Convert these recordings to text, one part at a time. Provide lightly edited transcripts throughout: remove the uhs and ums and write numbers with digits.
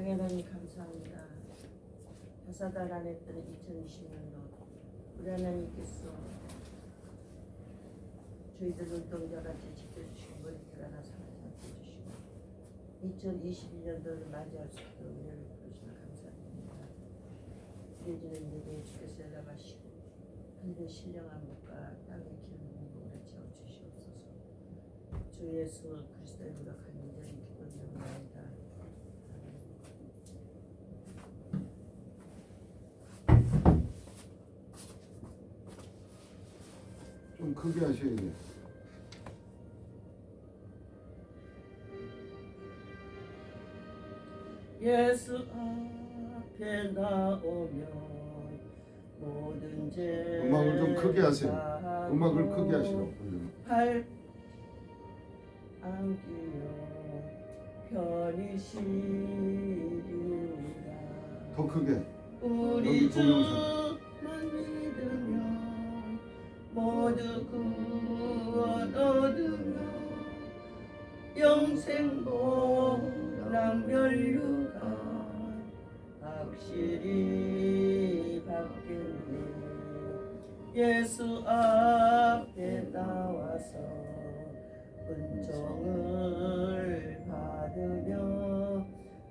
사랑의 하나님 감사합니다. 다사달 안에 뜨는 2020년도 우리 하나님께서 저희들 눈동자같이 지켜주시고 머리털 하나 상하지 않게 해주시고 2021년도를 맞이할 수 있도록 은혜를 부르시며 감사드립니다. 이어지는 예배에 주께서 연락하시고 하늘의 신령한 것과 땅의 기름 공복으로 채워주시옵소서. 주 예수 그리스도의 이름으로 간절히 기도드립니다. 좀 크게 하셔야 돼요. 예수 앞에 나오면 모든 죄 음악을 좀 크게 하세요. 음악을 크게 하시라고. 발 안기며 편히 쉬리라. 더 크게. 우리 주만 믿으면 모두 구원 얻으며 영생 보람 멸류가 확실히 받겠네. 예수 앞에 나와서 은총을 받으며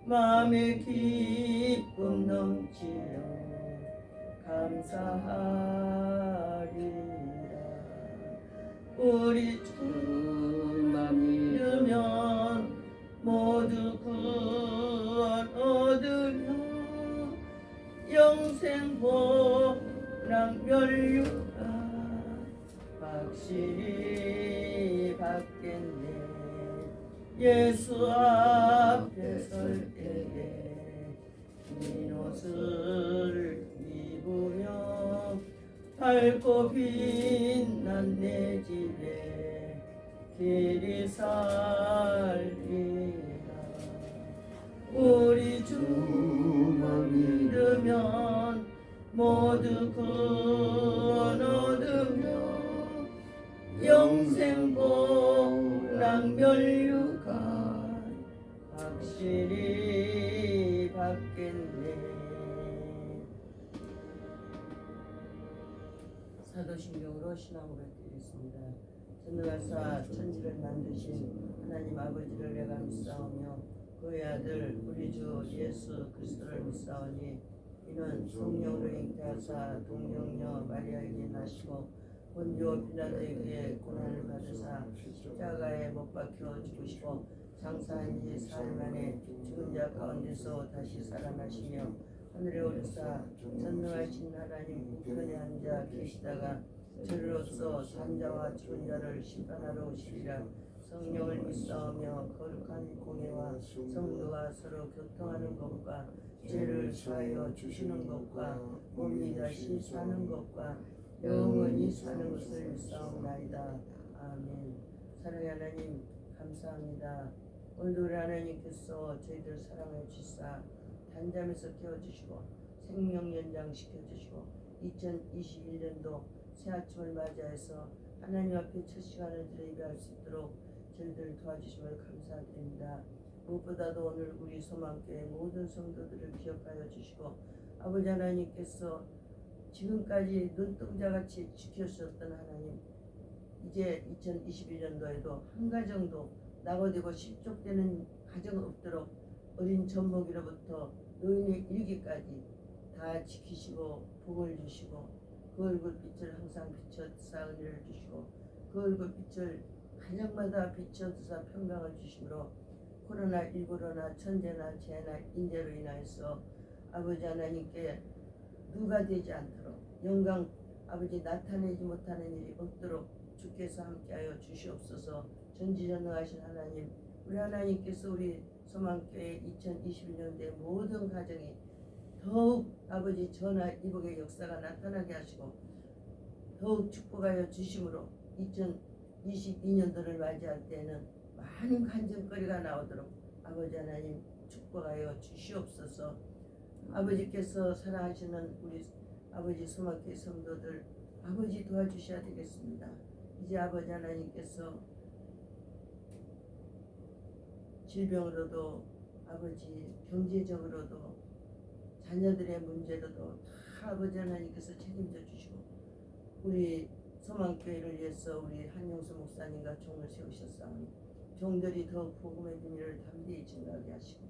마음의 기쁨 넘치며 감사하리라. 우리 주만 믿으면 모두 구원 얻으며 영생 보람 멸류가 확실히 받겠네. 예수 앞에 설 때에 흰 옷을 입으며 밝고 빛난 내 집에 길이 살리라. 우리 주만 믿으면 모두 구원 얻으며 영생 보람 멸류가 확실히 받겠네. 사도신경으로 신앙으로 드리겠습니다. 전능하사 천지를 만드신 하나님 아버지를 내가 믿사오며 그의 아들 우리 주 예수 그리스도를 믿사오니 이는 성령으로 잉태하사 동정녀 마리아에게 나시고 본디오 빌라도에게 고난을 받으사 십자가에 못 박혀 죽으시고 장사한 지 사흘 만에 죽은 자 가운데서 다시 살아나시며 하늘에 오르사 전능하신 하나님 우편에 앉아 계시다가 저리로서 산자와 죽은 자를 심판하러 오시리라. 성령을 믿사오며 거룩한 공예와 성도가 서로 교통하는 것과 죄를 사하여 주시는 것과 몸이 다시 사는 것과 영원히 사는 것을 믿사옵나이다. 아멘. 사랑의 하나님 감사합니다. 오늘도 우리 하나님께서 저희들 사랑해 주시사 단잠에서 깨워주시고 생명 연장시켜주시고 2021년도 새 아침을 맞이해서 하나님 앞에 첫 시간을 예배할 수 있도록 저희들을 도와주심을 감사드립니다. 무엇보다도 오늘 우리 소망교회 모든 성도들을 기억하여 주시고 아버지 하나님께서 지금까지 눈동자같이 지켜주셨던 하나님, 이제 2021년도에도 한 가정도 낙오되고 실족되는 가정 없도록 어린 젖먹이로부터 노인의 일기까지 다 지키시고 복을 주시고 그 얼굴빛을 항상 비춰주사 은혜를 주시고 그 얼굴빛을 가정마다 비춰주사 평강을 주시므로 코로나19로나 천재나 재나 인재로 인하여서 아버지 하나님께 누가 되지 않도록 영광 아버지 나타내지 못하는 일이 없도록 주께서 함께하여 주시옵소서. 전지전능하신 하나님, 우리 하나님께서 우리 소망교회 2021년도의 모든 가정이 더욱 아버지 전화 이복의 역사가 나타나게 하시고 더욱 축복하여 주심으로 2022년도를 맞이할 때는 많은 간증거리가 나오도록 아버지 하나님 축복하여 주시옵소서. 아버지께서 사랑하시는 우리 아버지 소망교회 성도들 아버지 도와주셔야 되겠습니다. 이제 아버지 하나님께서 질병으로도 아버지 경제적으로도 자녀들의 문제로도 다 아버지 하나님께서 책임져 주시고 우리 소망교회를 위해서 우리 한용수 목사님과 종을 세우셨사오니 종들이 더욱 복음의 비밀을 담대히 증거하게 하시고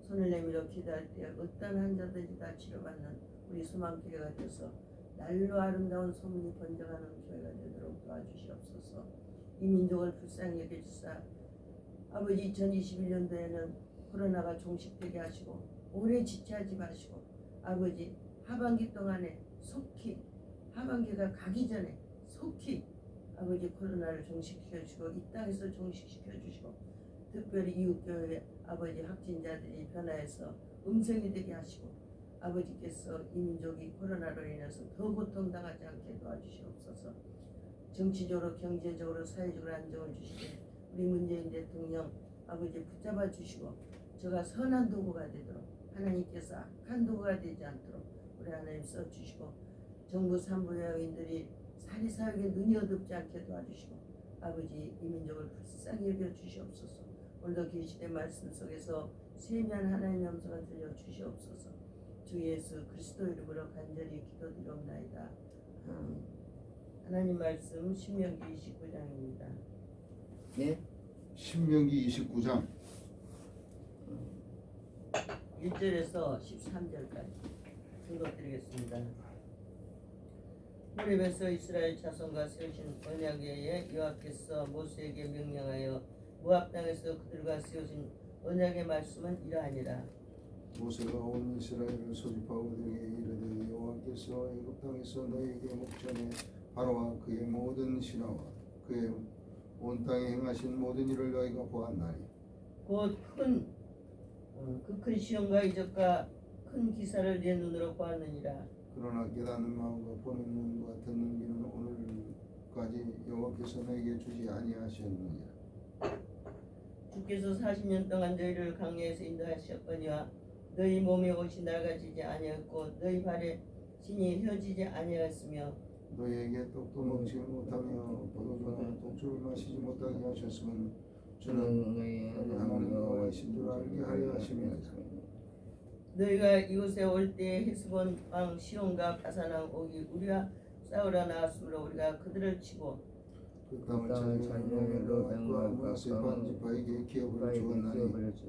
손을 내밀어 기도할 때 어떤 환자든지 다 치료받는 우리 소망교회가 되어서 날로 아름다운 소문이 번져가는 교회가 되도록 도와주시옵소서. 이 민족을 불쌍히 여겨주사 아버지 2021년도에는 코로나가 종식되게 하시고 오래 지체하지 마시고 아버지 하반기 동안에 속히 하반기가 가기 전에 속히 아버지 코로나를 종식시켜 주시고 이 땅에서 종식시켜 주시고 특별히 이웃교회 아버지 확진자들이 변화해서 음성이 되게 하시고 아버지께서 이 민족이 코로나로 인해서 더 고통당하지 않게 도와주시옵소서. 정치적으로 경제적으로 사회적으로 안정을 주시되 우리 문재인 대통령 아버지 붙잡아 주시고 저가 선한 도구가 되도록 하나님께서 악한 도구가 되지 않도록 우리 하나님 써주시고 정부 산부 여인들이 사리사욕에 눈이 어둡지 않게 도와주시고 아버지 이 민족을 불쌍히 여겨 주시옵소서. 오늘도 계시된 말씀 속에서 세미한 하나님의 음성을 들려 주시옵소서. 주 예수 그리스도 이름으로 간절히 기도드리옵나이다. 하나님 말씀 신명기 29장입니다. 네? 신명기 29장 1절에서 13절까지 읽어드리겠습니다. 호렙에서 이스라엘 자손과 세우신 언약궤에 여호와께서 모세에게 명령하여 모압 땅에서 그들과 세우신 언약의 말씀은 이러하니라. 모세가 온 이스라엘을 소집하고 그들에게 이르되 여호와께서 애굽 땅에서 너희에게 목전에 바로와 그의 모든 신하와 그의 온 땅에 행하신 모든 일을 너희가 보았나니 곧 그 큰 시험과 이적과 큰 기사를 내 눈으로 보았느니라. 그러나 깨닫는 마음과 보는 눈과 듣는 귀는 오늘까지 여호와께서 너희에게 주지 아니하셨느니라. 주께서 40년 동안 너희를 강야에서 인도하셨거니와 너희 몸에 옷이 낡아지지 아니하였고 너희 발에 신이 혀지지 아니하였으며 너희에게 떡도 먹지 못하며 포도주나 독주를 마시지 못하게 하셨으면 주는 너희 하나님 여호와이신 줄 알게 하려 하심이니라. 너희가 이곳에 올 때 헤스본 왕 시온과 바산 왕 옥이 우리와 싸우러 나왔으므로 우리가 그들을 치고 그 땅을 찾는 로벤과 모세 반지파에게 기업을 주었나니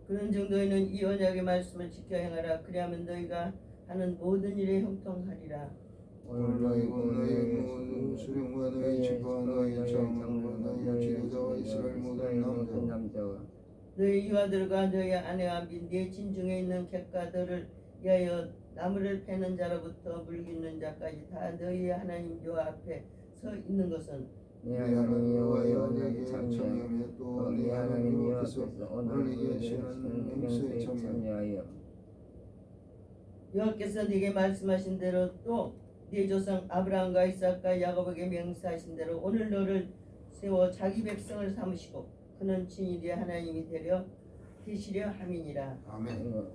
그런 정도에는 이 언약의 말씀을 지켜 행하라. 그리하면 너희가 하는 모든 일에 형통하리라. 오늘 너희고 너희 모든 수령과 너희 지파와 너희 장로와 너희 지도자와 이스라엘 모든 남자와 너희 이와들과 너희 아내와 및 네 진중에 있는 객가들을 위하여 나무를 패는 자로부터 물기는 자까지 다 너희의 하나님 여호와 앞에 서 있는 것은 네 하나님 여호와의 언약에 청렴해 또 네 하나님 여호와께서 오늘 예시하는 행수에 청렴하여 여호와께서 네게 말씀하신 대로 또 네 조상 아브라함과 이삭과 야곱에게 맹세하신 대로 오늘 너를 세워 자기 백성을 삼으시고 그는 친히 네 하나님이 되시려 함이니라. 아멘.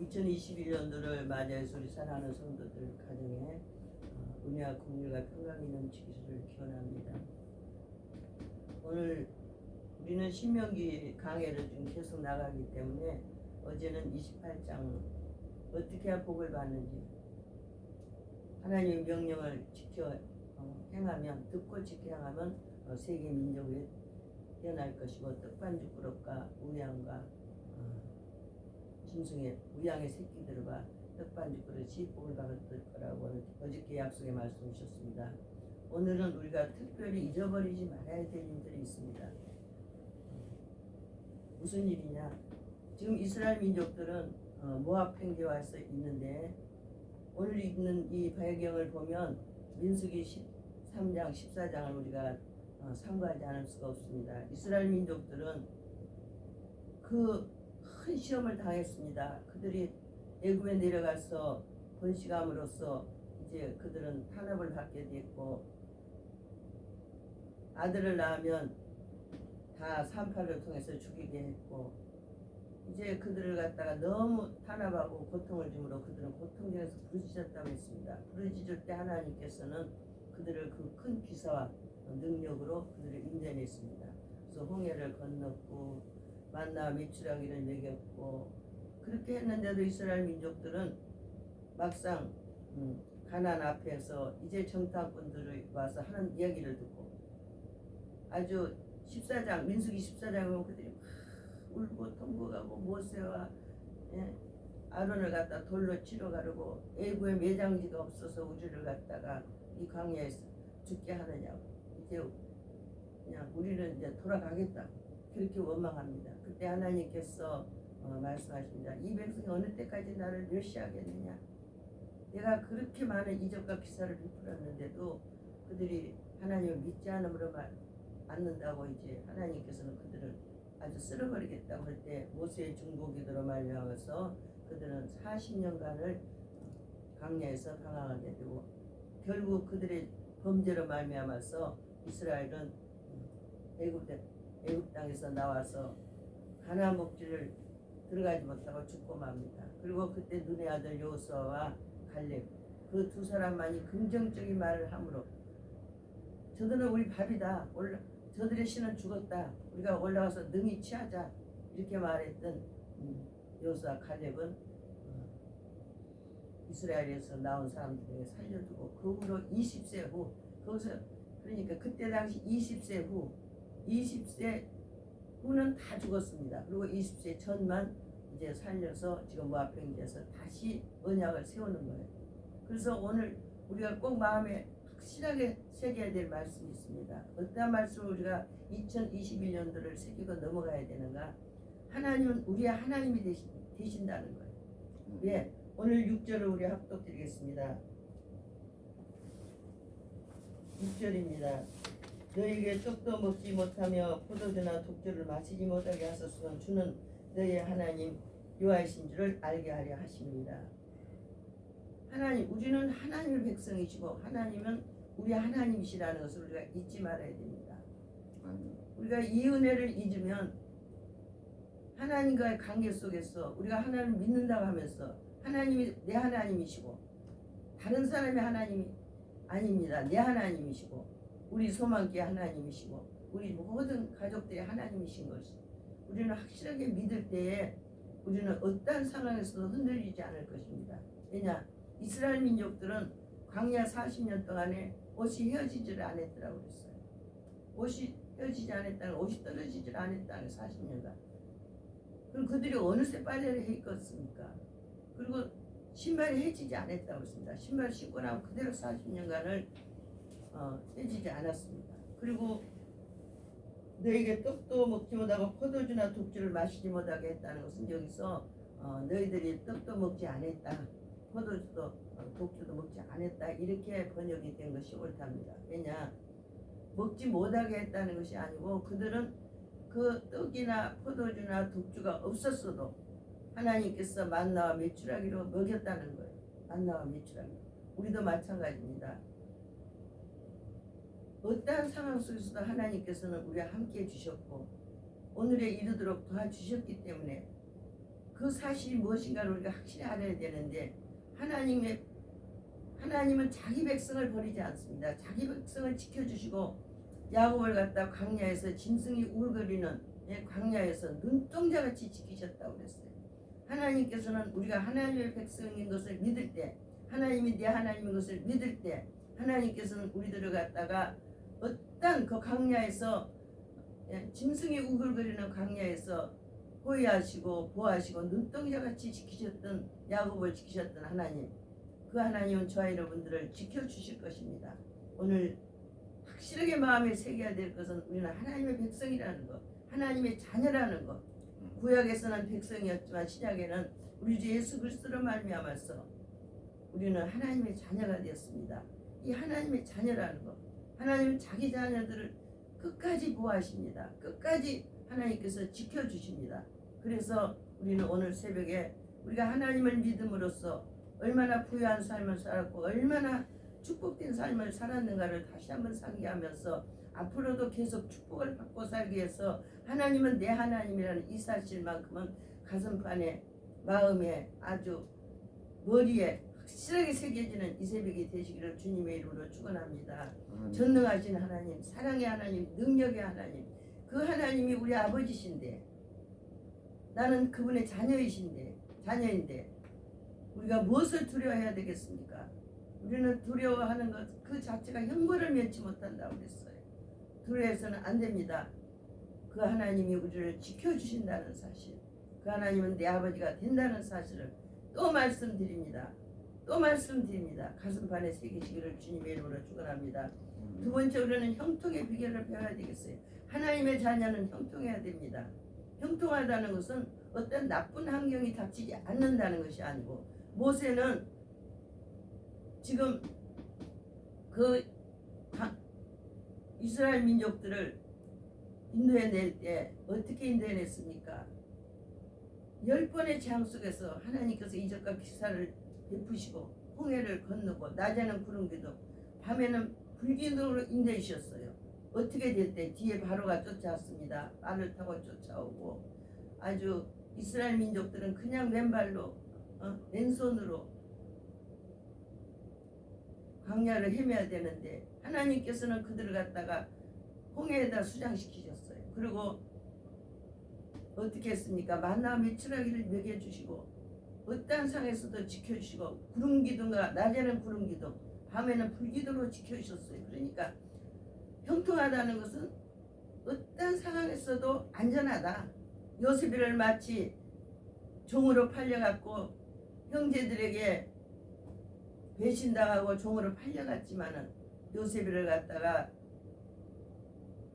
2021년도를 맞이해서 우리 사랑하는 성도들 가정에 은혜와 긍휼과 평강이 넘치기를 기원합니다. 오늘 우리는 신명기 강해를 좀 계속 나가기 때문에 어제는 28장 어떻게 해야 복을 받는지 하나님의 명령을 지켜 행하면 듣고 지켜 행하면 세계 민족이 태어날 것이고 떡반죽 그릇과 우양과 짐승의 우양의 새끼들과 떡반죽 그릇이 복을 받을 거라고 어저께 약속의 말씀 주셨습니다. 오늘은 우리가 특별히 잊어버리지 말아야 될 일들이 있습니다. 무슨 일이냐? 지금 이스라엘 민족들은 모압 팽개와서 있는데 오늘 읽는 이 배경을 보면 민수기 13장 14장을 우리가 참고하지 않을 수가 없습니다. 이스라엘 민족들은 그 큰 시험을 당했습니다. 그들이 애굽에 내려가서 번식함으로써 이제 그들은 탄압을 받게 됐고 아들을 낳으면 다 산파를 통해서 죽이게 했고 이제 그들을 갖다가 너무 탄압하고 고통을 주므로 그들은 고통 중에서 부르짖었다고 했습니다. 부르짖을 때 하나님께서는 그들을 그 큰 기사와 능력으로 그들을 인도해냈습니다. 그래서 홍해를 건넜고 만나와 메추라기를 먹였고 그렇게 했는데도 이스라엘 민족들은 막상 가나안 앞에서 이제 정탐꾼들이 와서 하는 이야기를 듣고 아주 14장 민수기 14장에 보면 그들이 막 울고 통곡하고 모세와 아론을 갖다 돌로 치러 가르고 애구에 매장지가 없어서 우리를 갖다가 이 광야에서 죽게 하느냐고 이제 그냥 우리는 이제 돌아가겠다 그렇게 원망합니다. 그때 하나님께서 말씀하십니다. 이 백성이 어느 때까지 나를 멸시하겠느냐. 내가 그렇게 많은 이적과 기사를 베풀었는데도 그들이 하나님을 믿지 않음으로 않는다고 이제 하나님께서는 그들을 아주 쓸어버리겠다고 할 때 모세의 중보기도로 말미암아서 그들은 40년간을 광야에서 방황하게 되고 결국 그들의 범죄로 말미암아서 이스라엘은 애굽 땅에서 나와서 가나안 목지를 들어가지 못하고 죽고 맙니다. 그리고 그때 눈의 아들 여호수아와 갈렙 그 두 사람만이 긍정적인 말을 하므로 저들은 우리 밥이다. 저들의 신은 죽었다. 우리가 올라가서 능히 취하자. 이렇게 말했던 여호수아 갈렙은 이스라엘에서 나온 사람들에게 살려두고 그 후로 20세 후 거기서 그러니까 그때 당시 20세 후는 다 죽었습니다. 그리고 20세 전만 이제 살려서 지금 모압 평지에서 다시 언약을 세우는 거예요. 그래서 오늘 우리가 꼭 마음에 확실하게 새겨야 될 말씀이 있습니다. 어떠한 말씀을 우리가 2021년도를 새기고 넘어가야 되는가? 하나님은 우리의 하나님이 되신다는 거예요. 예, 오늘 6절을 우리 합독드리겠습니다. 6절입니다. 너희에게 떡도 먹지 못하며 포도주나 독주를 마시지 못하게 하소서. 주는 너희의 하나님 여호와이신 줄을 알게 하려 하십니다. 하나님, 우리는 하나님의 백성이시고 하나님은 우리 하나님이시라는 것을 우리가 잊지 말아야 됩니다. 우리가 이 은혜를 잊으면 하나님과의 관계 속에서 우리가 하나님을 믿는다고 하면서 하나님이 내 하나님이시고 다른 사람의 하나님이 아닙니다. 내 하나님이시고 우리 소망기의 하나님이시고 우리 모든 가족들의 하나님이신 것이 우리는 확실하게 믿을 때에 우리는 어떠한 상황에서도 흔들리지 않을 것입니다. 왜냐? 이스라엘 민족들은 광야 40년 동안에 옷이 헤어지지를 않았더라고 그랬어요. 옷이 헤어지지 않았다는 옷이 떨어지지를 않았다는 40년간. 그럼 그들이 어느새 빨래를 해 입었습니까? 그리고 신발이 해지지 않았다고 했습니다. 신발 신고 나면 그대로 40년간을 해지지 않았습니다. 그리고 너에게 떡도 먹지 못하고 포도주나 독주를 마시지 못하게 했다는 것은 여기서 너희들이 떡도 먹지 않았다. 포도주도 독주도 먹지 않았다. 이렇게 번역이 된 것이 옳답니다. 왜냐? 먹지 못하게 했다는 것이 아니고 그들은 그 떡이나 포도주나 독주가 없었어도 하나님께서 만나와 메추라기로 먹였다는 거예요. 만나와 메추라기. 우리도 마찬가지입니다. 어떠한 상황 속에서도 하나님께서는 우리와 함께 해주셨고 오늘에 이르도록 도와주셨기 때문에 그 사실이 무엇인가를 우리가 확실히 알아야 되는데 하나님은 자기 백성을 버리지 않습니다. 자기 백성을 지켜주시고 야곱을 갖다 광야에서 짐승이 울거리는 광야에서 눈동자같이 지키셨다고 그랬어요. 하나님께서는 우리가 하나님의 백성인 것을 믿을 때 하나님이 내 하나님인 것을 믿을 때 하나님께서는 우리들을 갖다가 어떤 그 광야에서 짐승이 우글거리는 광야에서 호위하시고 보호하시고 눈동자같이 지키셨던 야곱을 지키셨던 하나님 그 하나님은 저와 여러분들을 지켜주실 것입니다. 오늘 확실하게 마음에 새겨야 될 것은 우리는 하나님의 백성이라는 것 하나님의 자녀라는 것 구약에서는 백성이었지만 신약에는 우리 주 예수 그리스도로 말미암아서 우리는 하나님의 자녀가 되었습니다. 이 하나님의 자녀라는 것 하나님은 자기 자녀들을 끝까지 보호하십니다. 끝까지 하나님께서 지켜주십니다. 그래서 우리는 오늘 새벽에 우리가 하나님을 믿음으로써 얼마나 부유한 삶을 살았고 얼마나 축복된 삶을 살았는가를 다시 한번 상기하면서 앞으로도 계속 축복을 받고 살기 위해서 하나님은 내 하나님이라는 이 사실만큼은 가슴판에 마음에 아주 머리에 확실하게 새겨지는 이 새벽이 되시기를 주님의 이름으로 축원합니다. 아멘. 전능하신 하나님, 사랑의 하나님, 능력의 하나님, 그 하나님이 우리 아버지신데 나는 그분의 자녀인데 우리가 무엇을 두려워해야 되겠습니까? 우리는 두려워하는 것 그 자체가 형벌을 면치 못한다고 그랬어요. 두려워해서는 안 됩니다. 그 하나님이 우리를 지켜주신다는 사실, 그 하나님은 내 아버지가 된다는 사실을 또 말씀드립니다. 가슴판에 새기시기를 주님의 이름으로 축원합니다. 두 번째, 우리는 형통의 비결을 배워야 되겠어요. 하나님의 자녀는 형통해야 됩니다. 형통하다는 것은 어떤 나쁜 환경이 닥치지 않는다는 것이 아니고, 모세는 지금 그 이스라엘 민족들을 인도해낼 때 어떻게 인도해냈습니까? 10번의 재앙 속에서 하나님께서 이적과 기사를 베푸시고 홍해를 건너고 낮에는 구름 기둥 밤에는 불기둥으로 인도해주셨어요. 어떻게 될 때 뒤에 바로가 쫓아왔습니다. 말을 타고 쫓아오고, 아주 이스라엘 민족들은 그냥 왼발로 왼손으로 광야를 헤매야 되는데 하나님께서는 그들을 갖다가 홍해에다 수장시키셨어요. 그리고 어떻게 했습니까? 만나 메추라기를 먹여주시고 어떠한 상에서도 지켜주시고, 구름기둥과 낮에는 구름기둥 밤에는 불기둥으로 지켜주셨어요. 그러니까 형통하다는 것은 어떠한 상황에서도 안전하다. 요셉을 마치 종으로 팔려갔고 형제들에게 배신당하고 종으로 팔려갔지만은 요셉을 갖다가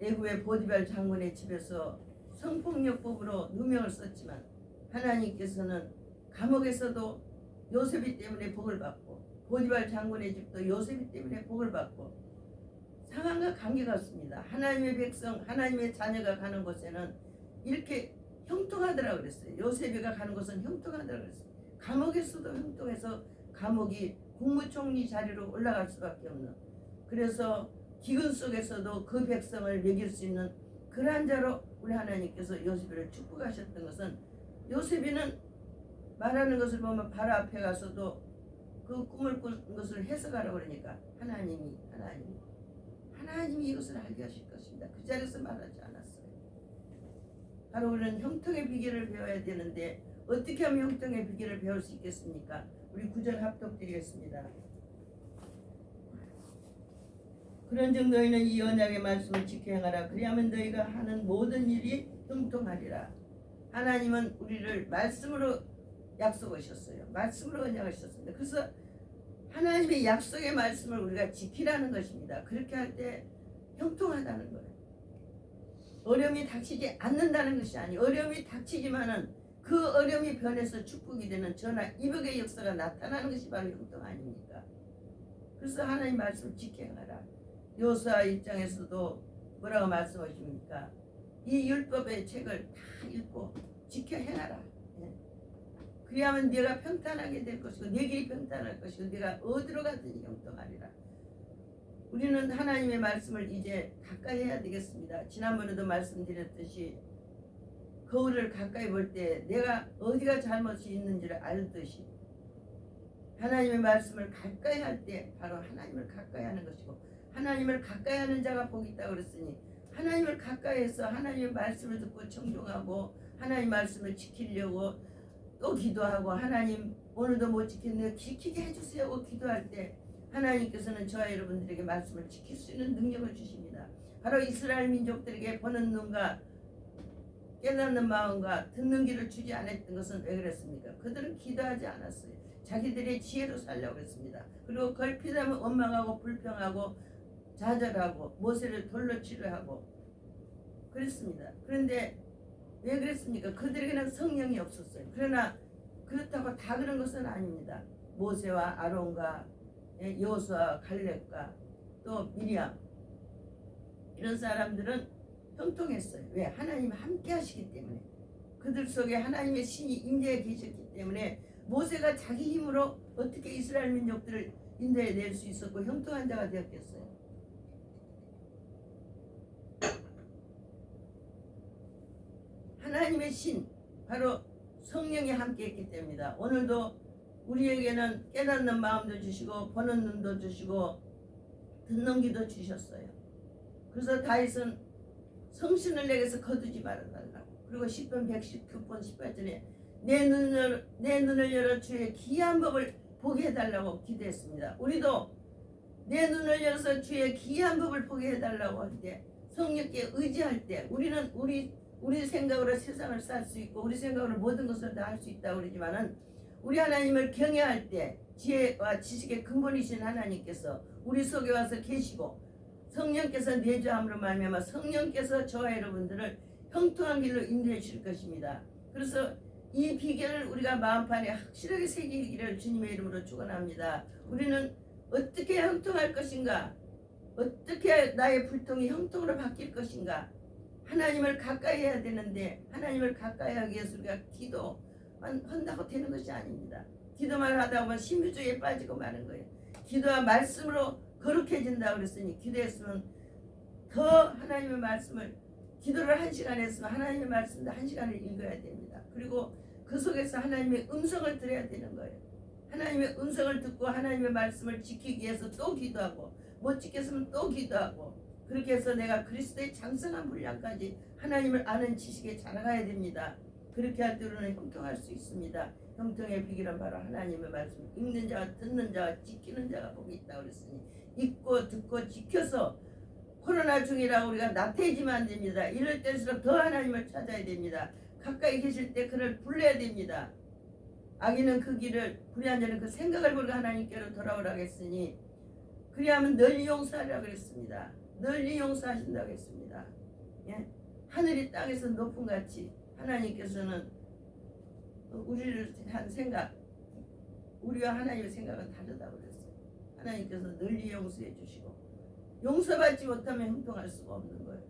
애굽의 보디발 장군의 집에서 성폭력법으로 누명을 썼지만 하나님께서는 감옥에서도 요셉이 때문에 복을 받고, 보디발 장군의 집도 요셉이 때문에 복을 받고, 상황과 관계가 없습니다. 하나님의 백성, 하나님의 자녀가 가는 곳에는 이렇게 형통하더라고 그랬어요. 요셉이가 가는 곳은 형통하더라고 그랬어요. 감옥에서도 형통해서 감옥이 국무총리 자리로 올라갈 수밖에 없는, 그래서 기근 속에서도 그 백성을 먹일 수 있는 그러한 자로 우리 하나님께서 요셉이를 축복하셨던 것은, 요셉이는 말하는 것을 보면 바로 앞에 가서도 그 꿈을 꾼 것을 해석하라고 그러니까 하나님이 이것을 알게 하실 것입니다. 그 자리에서 말하지 않았어요. 바로 우리는 형통의 비결을 배워야 되는데 어떻게 하면 형통의 비결을 배울 수 있겠습니까? 우리 9절 합독드리겠습니다. 그런즉 너희는 이 언약의 말씀을 지켜 행하라. 그리하면 너희가 하는 모든 일이 형통하리라. 하나님은 우리를 말씀으로 약속하셨어요. 말씀으로 언약하셨습니다. 그래서 하나님의 약속의 말씀을 우리가 지키라는 것입니다. 그렇게 할 때 형통하다는 거예요. 어려움이 닥치지 않는다는 것이 아니에요. 어려움이 닥치지만은 그 어려움이 변해서 축복이 되는 전화 이복의 역사가 나타나는 것이 바로 형통 아닙니까? 그래서 하나님 말씀을 지켜 행하라. 여호수아 1장에서도 뭐라고 말씀하십니까? 이 율법의 책을 다 읽고 지켜 행하라. 그리하면 네가 평탄하게 될 것이고 네 길이 평탄할 것이고 네가 어디로 가든지 형통하리라. 우리는 하나님의 말씀을 이제 가까이 해야 되겠습니다. 지난번에도 말씀드렸듯이 거울을 가까이 볼 때 내가 어디가 잘못이 있는지를 알듯이 하나님의 말씀을 가까이 할 때 바로 하나님을 가까이 하는 것이고, 하나님을 가까이 하는 자가 복이 있다고 그랬으니 하나님을 가까이 해서 하나님의 말씀을 듣고 청종하고 하나님 말씀을 지키려고 또 기도하고, 하나님 오늘도 못 지켰는데 지키게 해주세요 하고 기도할 때 하나님께서는 저와 여러분들에게 말씀을 지킬 수 있는 능력을 주십니다. 바로 이스라엘 민족들에게 보는 눈과 깨닫는 마음과 듣는 길을 주지 않았던 것은 왜 그랬습니까? 그들은 기도하지 않았어요. 자기들의 지혜로 살려고 했습니다. 그리고 걸핏하면 원망하고 불평하고 좌절하고 모세를 돌로 치료하고 그랬습니다. 그런데 왜 그랬습니까? 그들에게는 성령이 없었어요. 그러나 그렇다고 다 그런 것은 아닙니다. 모세와 아론과 여호수아, 갈렙과 또 미리암 이런 사람들은 형통했어요. 왜? 하나님이 함께 하시기 때문에, 그들 속에 하나님의 신이 임재해 계셨기 때문에 모세가 자기 힘으로 어떻게 이스라엘 민족들을 인도해 낼 수 있었고 형통한 자가 되었겠어요. 하나님의 신, 바로 성령이 함께 했기 때문입니다. 오늘도 우리에게는 깨닫는 마음도 주시고 보는 눈도 주시고 듣는 귀도 주셨어요. 그래서 다윗은 성신을 내게서 거두지 말아달라고. 그리고 10편 119편 18절에 내 눈을 열어 주의 기이한 법을 보게 해달라고 기도했습니다. 우리도 내 눈을 열어서 주의 기이한 법을 보게 해달라고 할 때, 성령께 의지할 때, 우리는 우리 생각으로 세상을 살 수 있고 우리 생각으로 모든 것을 다 할 수 있다고 그러지만은, 우리 하나님을 경외할 때 지혜와 지식의 근본이신 하나님께서 우리 속에 와서 계시고 성령께서 내주함으로 말미암아 성령께서 저와 여러분들을 형통한 길로 인도해 주실 것입니다. 그래서 이 비결을 우리가 마음판에 확실하게 새기기를 주님의 이름으로 축원합니다. 우리는 어떻게 형통할 것인가? 어떻게 나의 불통이 형통으로 바뀔 것인가? 하나님을 가까이 해야 되는데, 하나님을 가까이 하기 위해서 우리가 기도한다고 되는 것이 아닙니다. 기도만 하다 보면 심유주의에 빠지고 마는 거예요. 기도와 말씀으로 거룩해진다고 그랬으니, 기도했으면 더 하나님의 말씀을, 기도를 1시간 했으면 하나님의 말씀도 1시간을 읽어야 됩니다. 그리고 그 속에서 하나님의 음성을 들어야 되는 거예요. 하나님의 음성을 듣고 하나님의 말씀을 지키기 위해서 또 기도하고, 못 지켰으면 또 기도하고, 그렇게 해서 내가 그리스도의 장성한 분량까지 하나님을 아는 지식에 자라가야 됩니다. 그렇게 할 때 우리는 형통할 수 있습니다. 형통의 비결은 바로 하나님의 말씀을 읽는 자와 듣는 자와 지키는 자가 복이 있다고 그랬으니, 읽고 듣고 지켜서 코로나 중이라 우리가 나태해지면 안 됩니다. 이럴 때일수록 더 하나님을 찾아야 됩니다. 가까이 계실 때 그를 불러야 됩니다. 악인은 그 길을, 불의한 자는 그 생각을 버리고 하나님께로 돌아오라고 했으니, 그리하면 널리 용서하라고 했습니다. 널리 용서하신다고 했습니다. 예? 하늘이 땅에서 높은 같이 하나님께서는 우리를 한 생각, 우리와 하나님의 생각은 다르다고 그랬어요. 하나님께서 널리 용서해 주시고, 용서받지 못하면 형통할 수가 없는 거예요.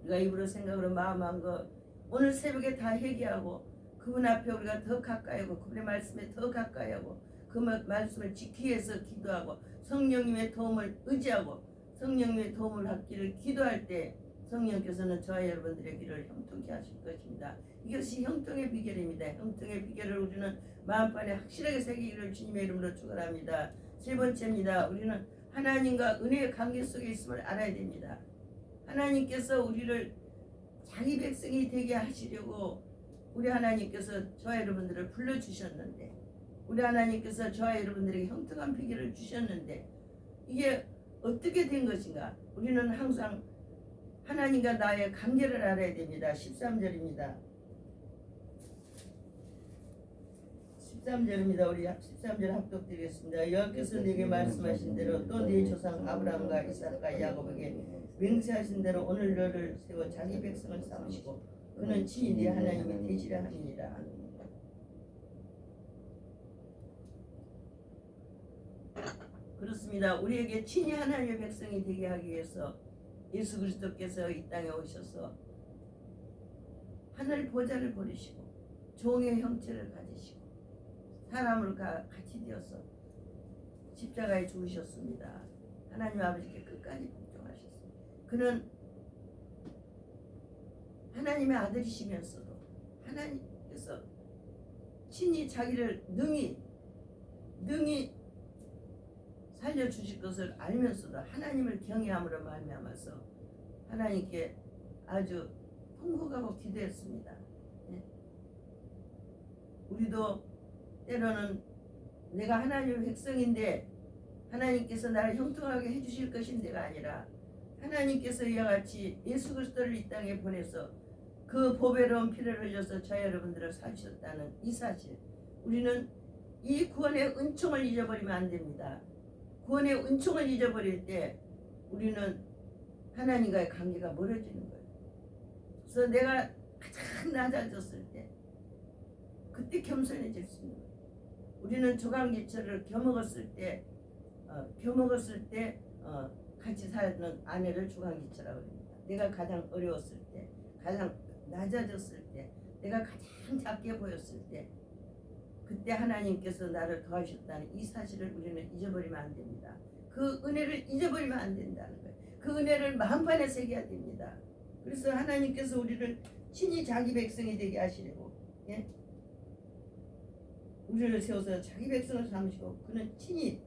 우리가 입으로 생각으로 마음한 거 오늘 새벽에 다 회개하고, 그분 앞에 우리가 더 가까이 하고, 그분의 말씀에 더 가까이 하고, 그 말씀을 지키기 위해서 기도하고, 성령님의 도움을 의지하고 성령님의 도움을 받기를 기도할 때 성령께서는 저와 여러분들의 길을 형통케 하실 것입니다. 이것이 형통의 비결입니다. 형통의 비결을 우리는 마음판에 확실하게 새기기를 주님의 이름으로 축원합니다. 세 번째입니다. 우리는 하나님과 은혜의 관계 속에 있음을 알아야 됩니다. 하나님께서 우리를 자기 백성이 되게 하시려고 우리 하나님께서 저와 여러분들을 불러주셨는데, 우리 하나님께서 저와 여러분들에게 형통한 비결을 주셨는데, 이게 어떻게 된 것인가? 우리는 항상 하나님과 나의 관계를 알아야 됩니다. 13절입니다. 13절입니다. 우리 13절 합독드리겠습니다. 여호와께서 네게 말씀하신 대로 또 네 조상 아브라함과 이삭과 야곱에게 맹세하신 대로 오늘 너를 세워 자기 백성을 삼으시고 그는 친히 네 하나님이 되시려 함이니라. 그렇습니다. 우리에게 친히 하나님의 백성이 되게 하기 위해서 예수 그리스도께서 이 땅에 오셔서 하늘 보좌를 버리시고 종의 형체를 가지시고 사람으로 같이 되어서 십자가에 죽으셨습니다. 하나님 아버지께 끝까지 복종하셨습니다. 그는 하나님의 아들이시면서도 하나님께서 친히 자기를 능히 살려주실 것을 알면서도 하나님을 경외함으로 말미암아서 하나님께 아주 통곡하고 기도했습니다. 예? 우리도 때로는 내가 하나님의 백성인데 하나님께서 나를 형통하게 해주실 것인데가 아니라 하나님께서 이와 같이 예수 그리스도를 이 땅에 보내서 그 보배로운 피를 흘려서 저 여러분들을 살리셨다는 이 사실, 우리는 이 구원의 은총을 잊어버리면 안 됩니다. 구원의 은총을 잊어버릴 때 우리는 하나님과의 관계가 멀어지는 거예요. 그래서 내가 가장 낮아졌을 때 그때 겸손해질 수 있는 거예요. 우리는 조강지처를 겨먹었을 때 같이 사는 아내를 조강지처라고 합니다. 내가 가장 어려웠을 때, 가장 낮아졌을 때, 내가 가장 작게 보였을 때, 그때 하나님께서 나를 도와주셨다는 이 사실을 우리는 잊어버리면 안 됩니다. 그 은혜를 잊어버리면 안 된다는 거예요. 그 은혜를 마음판에 새겨야 됩니다. 그래서 하나님께서 우리를 친히 자기 백성이 되게 하시려고, 예? 우리를 세워서 자기 백성을 삼으시고 그는 친히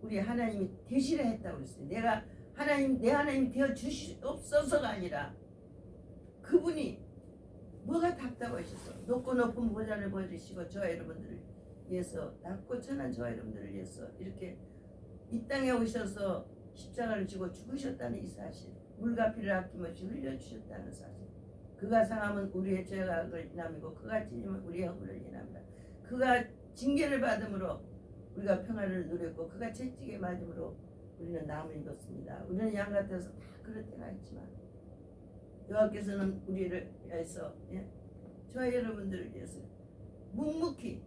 우리 하나님이 되시라 했다고 그랬어요. 내가 하나님 내 하나님 되어 주시옵소서가 아니라 그분이 뭐가 답답하셔서 높고 높은 보좌를 보여주시고 저와 여러분들을 위해서 낮고 천한 저와 여러분들을 위해서 이렇게 이 땅에 오셔서 십자가를 지고 죽으셨다는 이 사실, 물과 피를 아낌없이 흘려주셨다는 사실, 그가 상함은 우리의 죄악을 인함이고 그가 찔림은 우리의 허물을 인함이라. 그가 징계를 받음으로 우리가 평화를 누렸고 그가 채찍에 맞음으로 우리는 남을 입었습니다. 우리는 양 같아서 다 그럴 때가 있지만 여호와께서는 우리를 위해서 저와 여러분들을 위해서 묵묵히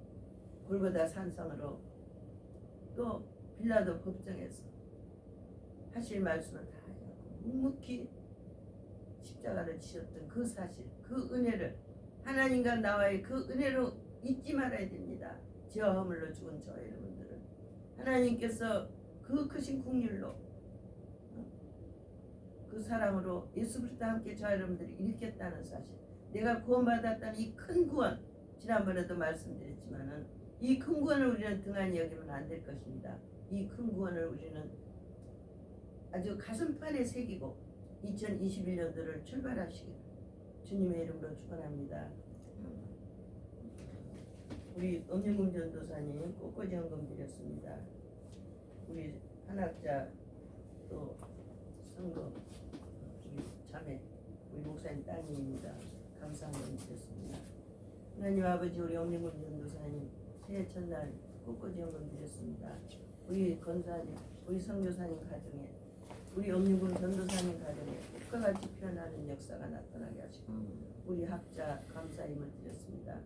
골고다 산성으로 또 빌라도 법정에서 하실 말씀을 다 하고 묵묵히 십자가를 지셨던 그 사실, 그 은혜를 하나님과 나와의 그 은혜로 잊지 말아야 됩니다. 죄와 허물로 죽은 저와 여러분들은 하나님께서 그 크신 국률로 그 사랑으로 예수 그리스도와 함께 저와 여러분들이 일으켰다는 사실, 내가 구원받았다는 이 큰 구원, 지난번에도 말씀드렸지만은 이 큰 구원을 우리는 등한히 여기면 안 될 것입니다. 이 큰 구원을 우리는 아주 가슴판에 새기고 2021년도를 출발하시길 주님의 이름으로 축원합니다. 우리 엄영금 전도사님 꽃꽂이 헌금 드렸습니다. 우리 한학자 또 성도 우리 자매 우리 목사님 따님입니다. 감사한금 드렸습니다. 하나님 아버지 우리 엄영금 전도사님 새해 첫날 꽃꽂이 헌금 드렸습니다. 우리 권사님 우리 성교사님 가정에 우리 엄영금 전도사님 가정에 꽃과 같이 피어나는 역사가 나타나게 하시고 우리 학자 감사임을 드렸습니다.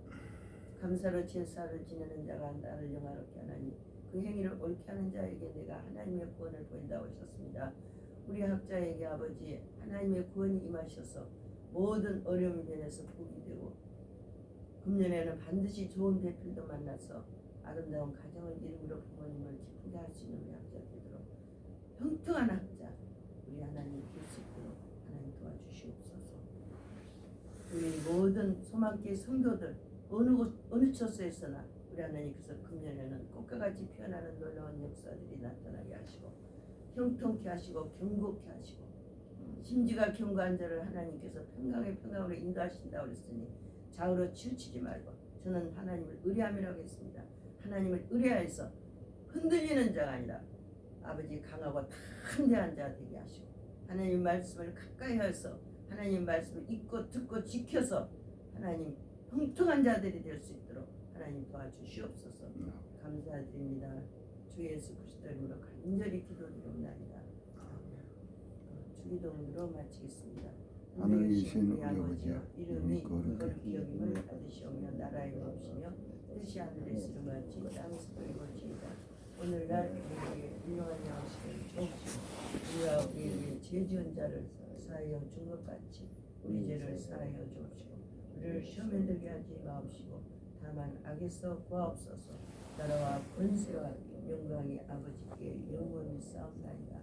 감사로 제사를 지내는 자가 나를 영화롭게 하나니 그 행위를 옳게 하는 자에게 내가 하나님의 구원을 보인다고 하셨습니다. 우리 학자에게 아버지 하나님의 구원이 임하셔서 모든 어려움을 면해서 복이 되고 금년에는 반드시 좋은 배필도 만나서 아름다운 가정을 이루므로 부모님을 기쁘게 할 수 있는 우리 학자 되도록 형통한 학자 우리 하나님 될 수 있도록 하나님 도와주시옵소서. 우리 모든 소망교회 성도들 어느 처소에서나 우리 하나님께서 금년에는 꽃과 같이 피어나는 놀라운 역사들이 나타나게 하시고 형통케 하시고 경고케 하시고 심지가 견고한 자를 하나님께서 평강으로 인도하신다고 그랬으니 좌우로 치우치지 말고 저는 하나님을 의뢰함이라고 했습니다. 하나님을 의뢰하여서 흔들리는 자가 아니라 아버지 강하고 담대한 자 되게 하시고 하나님 말씀을 가까이 하여서 하나님 말씀을 읽고 듣고 지켜서 하나님 형통한 자들이 될 수 있도록 하나님 도와주시옵소서. 감사드립니다. 주 예수 그리스도 이름으로 간절히 기도드리옵나이다. 주기도문으로 마치겠습니다. 하늘에 계신 우리 아버지여 아버지여 이름이 거룩히 거룩히 여김을 받으시오며 나라의 없으며 뜻이 하늘에서 이루어지지 땅에서도 이루어지이다. 오늘날 우리에게 일용할 양식을 주옵시고 우리가 우리에게 죄 지은 자를 사하여 준 것 같이 우리 죄를 사하여 주옵시고 우리를 시험에 들게 하지 마옵시고 다만 악에서 구하옵소서. 나라와 권세와 영광이 아버지께 영원히 싸움나이다.